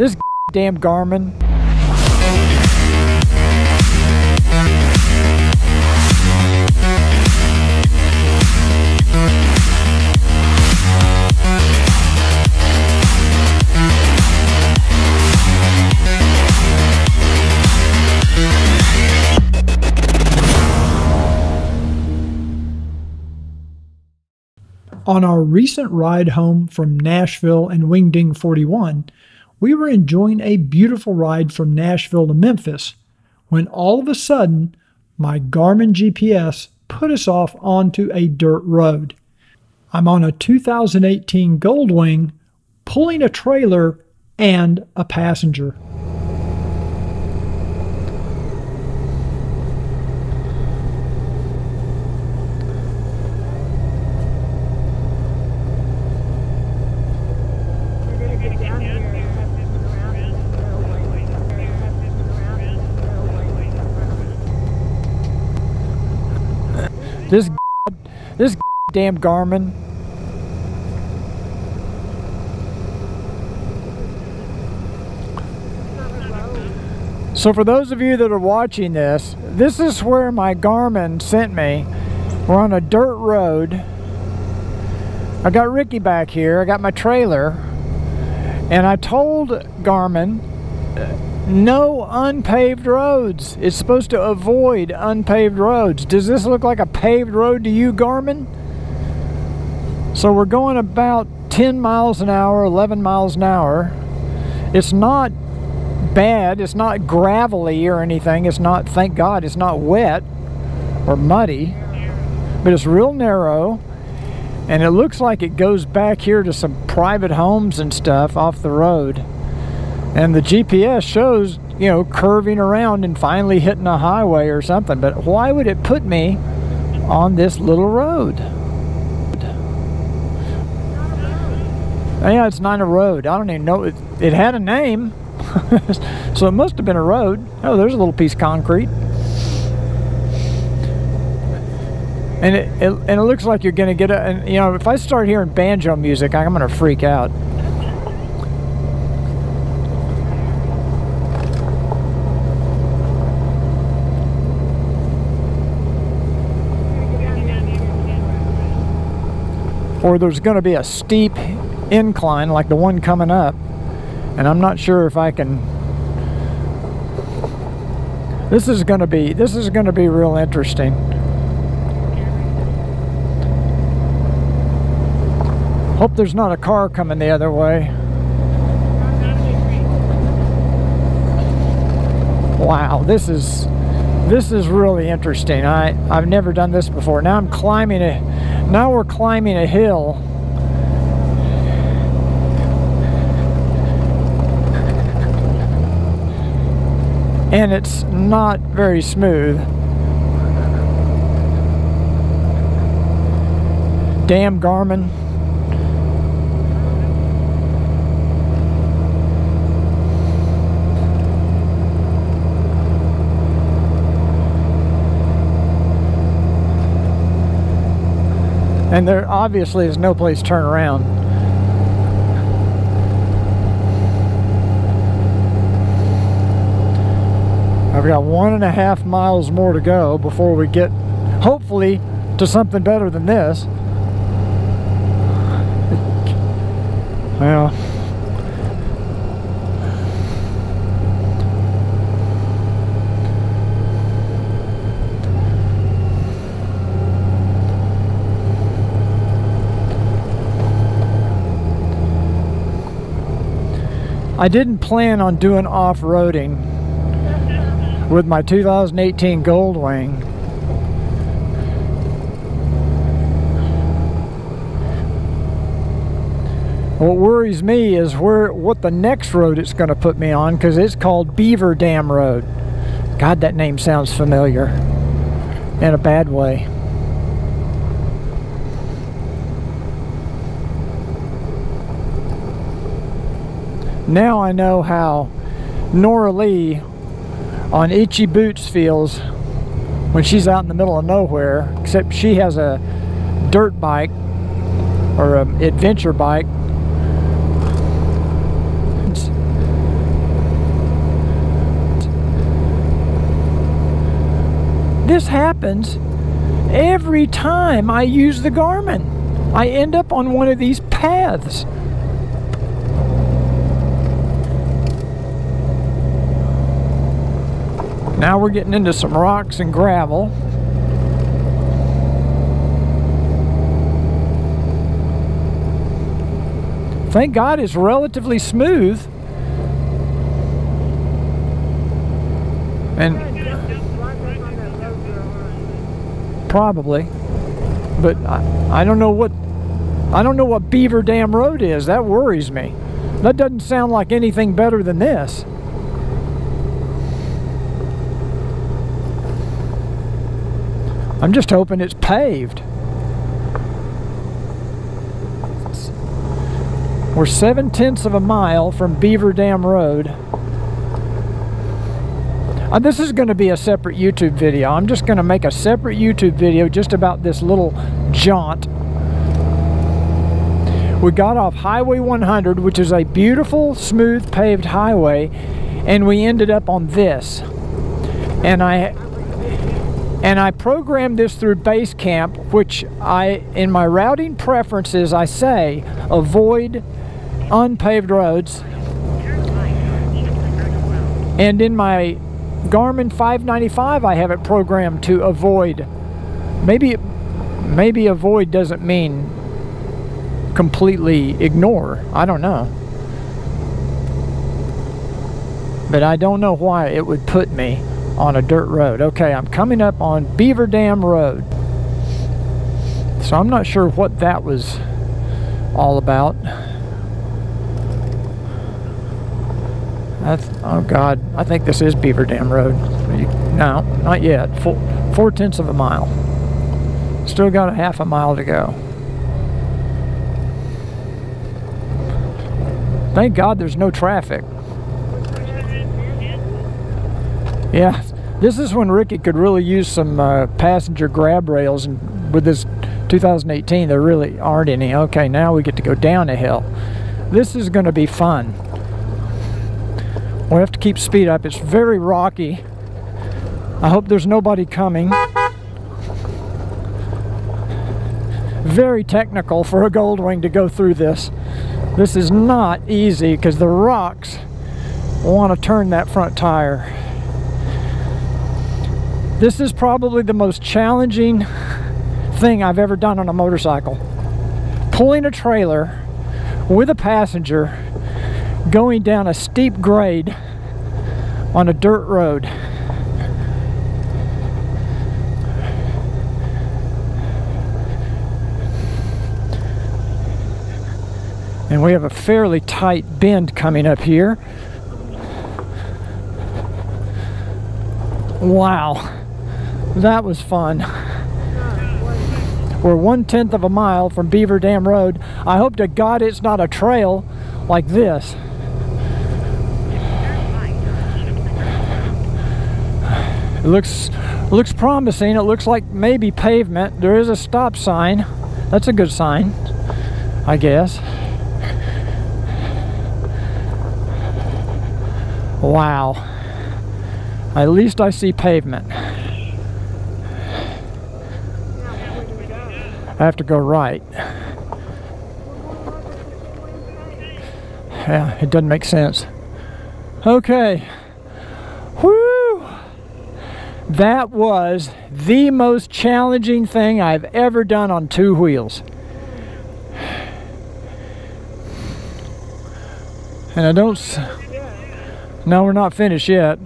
This damn Garmin. On our recent ride home from Nashville and Wingding 41, we were enjoying a beautiful ride from Nashville to Memphis when all of a sudden my Garmin GPS put us off onto a dirt road. I'm on a 2018 Goldwing pulling a trailer and a passenger. This damn Garmin. So for those of you that are watching this, this is where my Garmin sent me. We're on a dirt road. I got Ricky back here. I got my trailer. And I told Garmin, no unpaved roads. It's supposed to avoid unpaved roads. Does this look like a paved road to you, Garmin? So we're going about 10 miles an hour, 11 miles an hour. It's not bad. It's not gravelly or anything. It's not, thank God, it's not wet or muddy. But it's real narrow. And it looks like it goes back here to some private homes and stuff off the road. And the GPS shows, you know, curving around and finally hitting a highway or something. But why would it put me on this little road? Yeah, it's not a road. I don't even know. It had a name. So it must have been a road. Oh, there's a little piece of concrete. And it looks like you're going to get a... And, you know, if I start hearing banjo music, I'm going to freak out. Or there's going to be a steep incline like the one coming up, and I'm not sure if I can. This is going to be real interesting. Hope there's not a car coming the other way. Wow, this is really interesting. I've never done this before. Now we're climbing a hill. And it's not very smooth. Damn Garmin. And there obviously is no place to turn around. I've got 1.5 miles more to go before we get, hopefully, to something better than this. Well, I didn't plan on doing off-roading with my 2018 Goldwing. What worries me is what the next road it's going to put me on, because it's called Beaver Dam Road. God, that name sounds familiar in a bad way. Now I know how Nora Lee on Itchy Boots feels when she's out in the middle of nowhere, except she has a dirt bike or an adventure bike. This happens every time I use the Garmin. I end up on one of these paths. Now we're getting into some rocks and gravel. Thank God it's relatively smooth. And probably, but I don't know what Beaver Dam Road is. That worries me. That doesn't sound like anything better than this. I'm just hoping it's paved. We're 7/10 of a mile from Beaver Dam Road. This is going to be a separate YouTube video. I'm just going to make a separate YouTube video just about this little jaunt. We got off Highway 100, which is a beautiful, smooth, paved highway, and we ended up on this. And I programmed this through Basecamp, which in my routing preferences, I say avoid unpaved roads. And in my Garmin 595, I have it programmed to avoid. Maybe avoid doesn't mean completely ignore. I don't know. But I don't know why it would put me on a dirt road. Okay, I'm coming up on Beaver Dam Road. So I'm not sure what that was all about. Oh God, I think this is Beaver Dam Road. No, not yet. 4/10 of a mile. Still got a half a mile to go. Thank God there's no traffic. Yeah, this is when Ricky could really use some passenger grab rails, and with this 2018 there really aren't any. Okay, now we get to go down a hill. This is going to be fun. We have to keep speed up. It's very rocky. I hope there's nobody coming. Very technical for a Goldwing to go through this. This is not easy because the rocks want to turn that front tire. This is probably the most challenging thing I've ever done on a motorcycle. Pulling a trailer with a passenger going down a steep grade on a dirt road. And we have a fairly tight bend coming up here. Wow, that was fun. We're 1/10 of a mile from Beaver Dam Road. I hope to God it's not a trail like this. It looks promising. It looks like maybe pavement. There is a stop sign. That's a good sign, I guess. Wow. At least I see pavement. I have to go right. Yeah, it doesn't make sense. Okay. Woo! That was the most challenging thing I've ever done on two wheels. And I don't... No, we're not finished yet.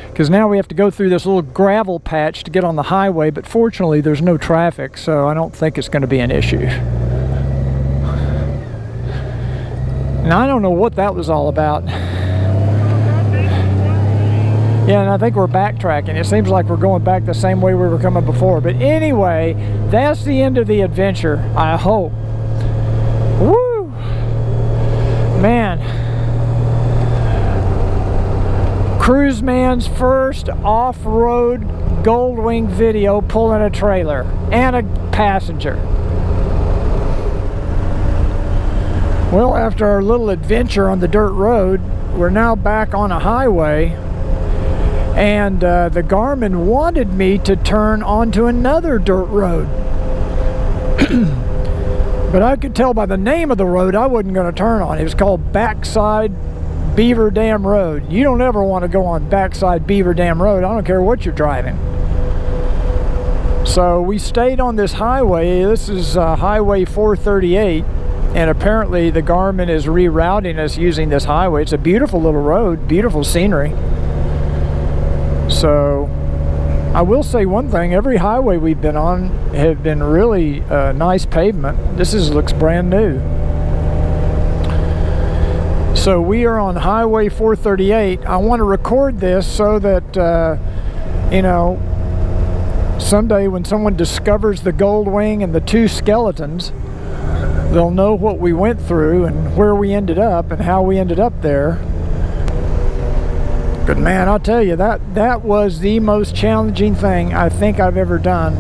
Because now we have to go through this little gravel patch to get on the highway, but fortunately there's no traffic, so I don't think it's going to be an issue. Now I don't know what that was all about. Yeah, and I think we're backtracking. It seems like we're going back the same way we were coming before. But anyway, that's the end of the adventure, I hope. Woo! Man. Cruiseman's first off-road Goldwing video pulling a trailer and a passenger. Well, after our little adventure on the dirt road, we're now back on a highway, And the Garmin wanted me to turn onto another dirt road. But I could tell by the name of the road I wasn't going to turn on. It was called Backside Beaver Dam Road. You don't ever want to go on Backside Beaver Dam Road. I don't care what you're driving. So we stayed on this highway. This is Highway 438. And apparently the Garmin is rerouting us using this highway. It's a beautiful little road, beautiful scenery. So I will say one thing, every highway we've been on have been really nice pavement. This looks brand new. So we are on Highway 438. I want to record this so that, you know, someday when someone discovers the Goldwing and the two skeletons, they'll know what we went through and where we ended up and how we ended up there. But man, I'll tell you, that was the most challenging thing I think I've ever done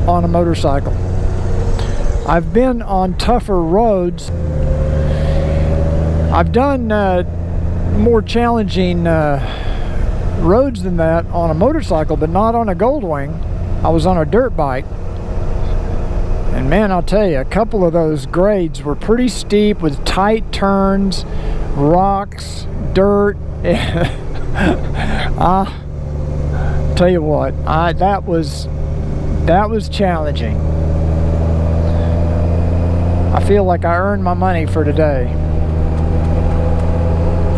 on a motorcycle. I've been on tougher roads. I've done more challenging roads than that on a motorcycle, but not on a Goldwing. I was on a dirt bike. And man, I'll tell you, a couple of those grades were pretty steep with tight turns, rocks, dirt. Tell you what, that was challenging. I feel like I earned my money for today.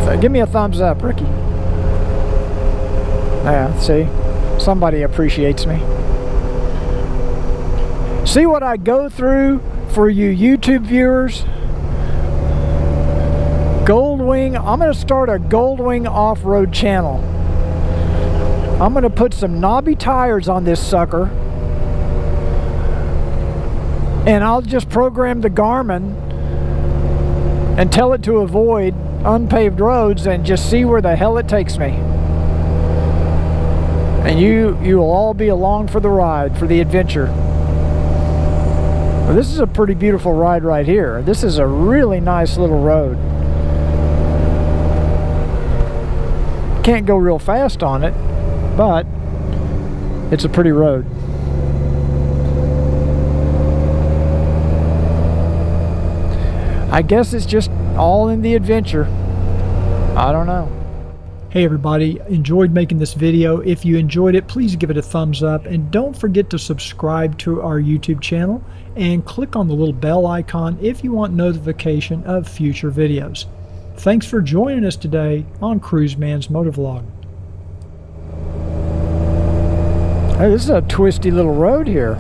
So give me a thumbs up, Ricky. Yeah, see, somebody appreciates me. See what I go through for you YouTube viewers? Goldwing, I'm going to start a Goldwing off-road channel. I'm going to put some knobby tires on this sucker, and I'll just program the Garmin and tell it to avoid unpaved roads and just see where the hell it takes me. And you will all be along for the ride, for the adventure. Well, this is a pretty beautiful ride right here. This is a really nice little road. Can't go real fast on it, but it's a pretty road. I guess it's just all in the adventure. I don't know. Hey everybody, enjoyed making this video. If you enjoyed it, please give it a thumbs up, and don't forget to subscribe to our YouTube channel and click on the little bell icon if you want notification of future videos. Thanks for joining us today on Cruiseman's Motovlog. Hey, this is a twisty little road here.